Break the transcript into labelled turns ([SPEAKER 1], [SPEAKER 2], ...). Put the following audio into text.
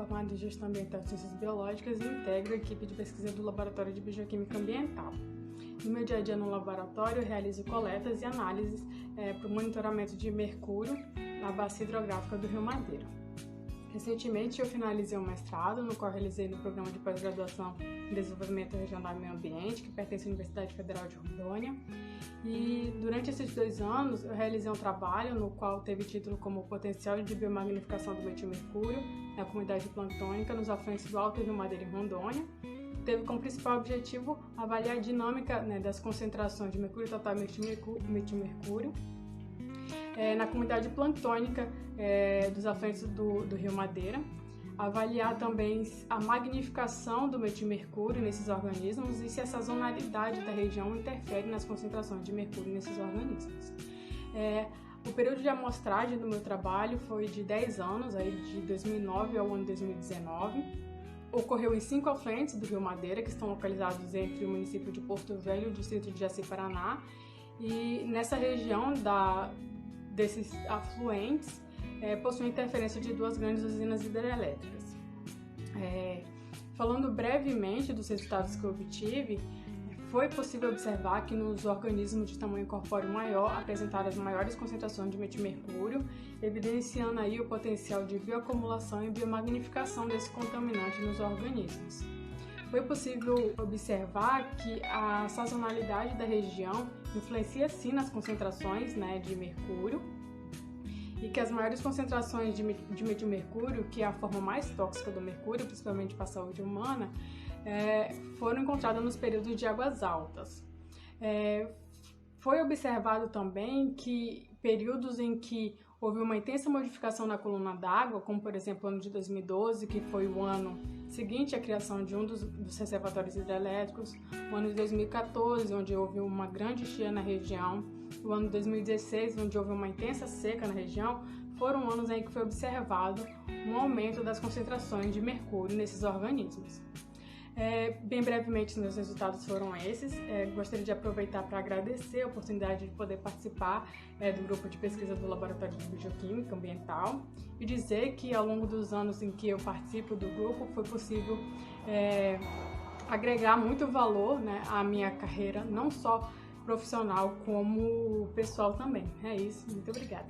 [SPEAKER 1] formado em Gestão Ambiental e Ciências Biológicas e integro a equipe de pesquisa do Laboratório de Bioquímica Ambiental. No meu dia a dia no laboratório, eu realizo coletas e análises para o monitoramento de mercúrio na bacia hidrográfica do Rio Madeira. Recentemente, eu finalizei um mestrado, no qual realizei no programa de pós-graduação em Desenvolvimento Regional e Meio Ambiente, que pertence à Universidade Federal de Rondônia. E durante esses 2 anos, eu realizei um trabalho no qual teve título como Potencial de Biomagnificação do metilmercúrio na comunidade planctônica nos afluentes do Alto Rio Madeira em Rondônia. Teve como principal objetivo avaliar a dinâmica das concentrações de mercúrio total e metilmercúrio na comunidade planctônica dos afluentes do Rio Madeira, avaliar também a magnificação do metilmercúrio nesses organismos e se a sazonalidade da região interfere nas concentrações de mercúrio nesses organismos. O período de amostragem do meu trabalho foi de 10 anos, aí de 2009 ao ano 2019. Ocorreu em 5 afluentes do Rio Madeira, que estão localizados entre o município de Porto Velho e o distrito de Jaci, Paraná. E nessa região desses afluentes possui interferência de 2 grandes usinas hidrelétricas. Falando brevemente dos resultados que eu obtive, foi possível observar que nos organismos de tamanho corpóreo maior apresentaram as maiores concentrações de metilmercúrio, evidenciando aí o potencial de bioacumulação e biomagnificação desse contaminante nos organismos. Foi possível observar que a sazonalidade da região influencia sim nas concentrações de mercúrio e que as maiores concentrações de metilmercúrio, que é a forma mais tóxica do mercúrio, principalmente para a saúde humana, foram encontradas nos períodos de águas altas. Foi observado também que períodos em que houve uma intensa modificação na coluna d'água, como por exemplo o ano de 2012, que foi o ano seguinte à criação de um dos reservatórios hidrelétricos, o ano de 2014, onde houve uma grande cheia na região, o ano de 2016, onde houve uma intensa seca na região, foram anos em que foi observado um aumento das concentrações de mercúrio nesses organismos. Bem brevemente, meus resultados foram esses. Gostaria de aproveitar para agradecer a oportunidade de poder participar do grupo de pesquisa do Laboratório de Bioquímica Ambiental e dizer que ao longo dos anos em que eu participo do grupo foi possível agregar muito valor à minha carreira, não só profissional como pessoal também. É isso, muito obrigada.